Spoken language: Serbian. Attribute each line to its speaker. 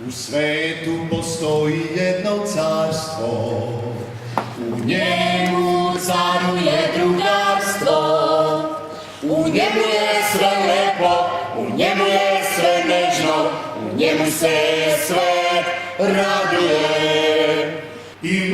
Speaker 1: U svetu postoji jedno carstvo, u njemu caruje drugarstvo. U njemu je sve lepo, u njemu je sve nežno, u njemu se svet raduje. I